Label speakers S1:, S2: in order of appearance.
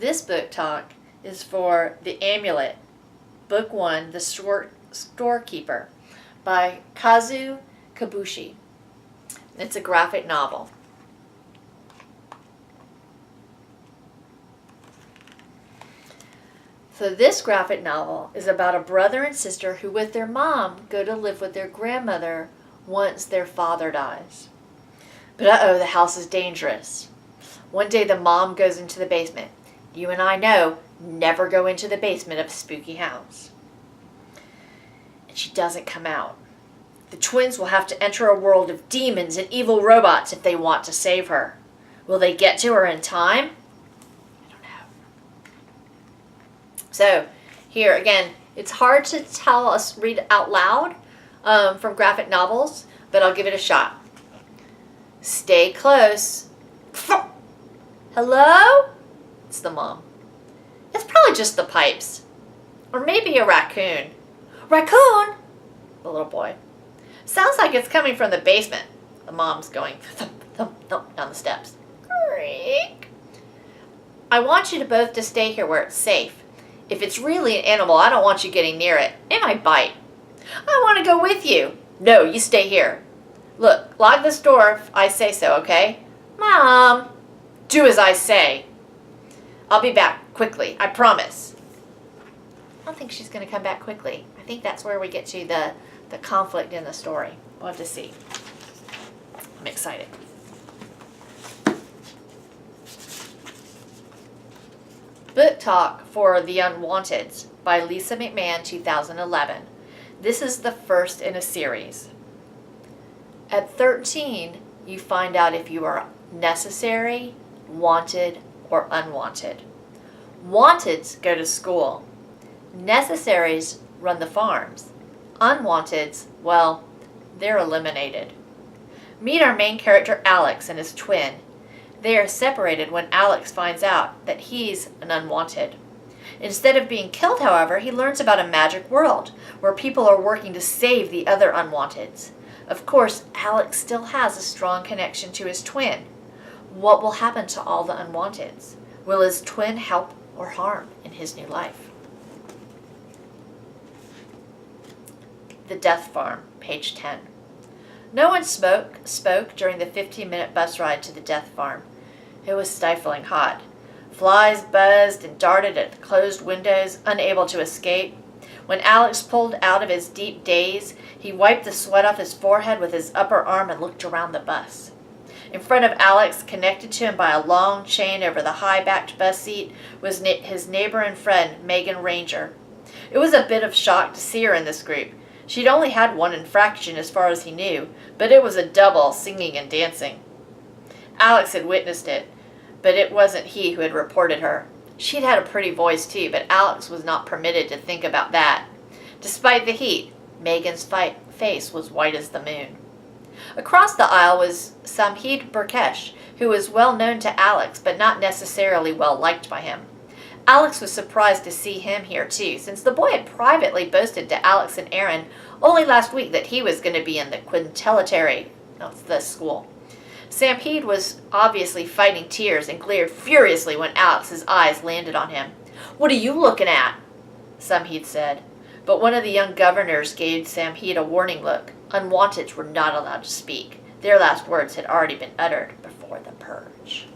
S1: This book talk is for The Amulet, Book 1, The Storekeeper, by Kazu Kabushi. It's a graphic novel. So this graphic novel is about a brother and sister who with their mom go to live with their grandmother once their father dies. But uh-oh, the house is dangerous. One day the mom goes into the basement. You and I know, never go into the basement of a spooky house. And she doesn't come out. The twins will have to enter a world of demons and evil robots if they want to save her. Will they get to her in time? I don't know. So, here again, it's hard to tell us read out loud from graphic novels, but I'll give it a shot. Stay close. Hello? It's the mom. It's probably just the pipes. Or maybe a raccoon. Raccoon? The little boy. Sounds like it's coming from the basement. The mom's going thump, thump, thump down the steps. Creak. I want you to both to stay here where it's safe. If it's really an animal, I don't want you getting near it. It might bite. I want to go with you. No, you stay here. Look, lock this door if I say so, okay? Mom, do as I say. I'll be back quickly, I promise. I don't think she's going to come back quickly. I think that's where we get to the conflict in the story. We'll have to see. I'm excited. Book Talk for The Unwanteds by Lisa McMahon, 2011. This is the first in a series. At 13, you find out if you are necessary, wanted, or unwanted. Wanteds go to school. Necessaries run the farms. Unwanteds, well, they're eliminated. Meet our main character Alex and his twin. They are separated when Alex finds out that he's an unwanted. Instead of being killed, however, he learns about a magic world where people are working to save the other unwanteds. Of course, Alex still has a strong connection to his twin. What will happen to all the unwanteds? Will his twin help or harm in his new life? The Death Farm, page 10. No one spoke during the 15-minute bus ride to the Death Farm. It was stifling hot. Flies buzzed and darted at the closed windows, unable to escape. When Alex pulled out of his deep daze, he wiped the sweat off his forehead with his upper arm and looked around the bus. In front of Alex, connected to him by a long chain over the high-backed bus seat, was his neighbor and friend, Megan Ranger. It was a bit of shock to see her in this group. She'd only had one infraction as far as he knew, but it was a double, singing and dancing. Alex had witnessed it, but it wasn't he who had reported her. She'd had a pretty voice too, but Alex was not permitted to think about that. Despite the heat, Megan's face was white as the moon. Across the aisle was Samhid Burkesh, who was well known to Alex, but not necessarily well liked by him. Alex was surprised to see him here too, since the boy had privately boasted to Alex and Aaron only last week that he was going to be in the quintillatory of the school. Samhid was obviously fighting tears and glared furiously when Alex's eyes landed on him. "What are you looking at?" Samhid said. But one of the young governors gave Samhid a warning look. Unwanteds were not allowed to speak. Their last words had already been uttered before the purge.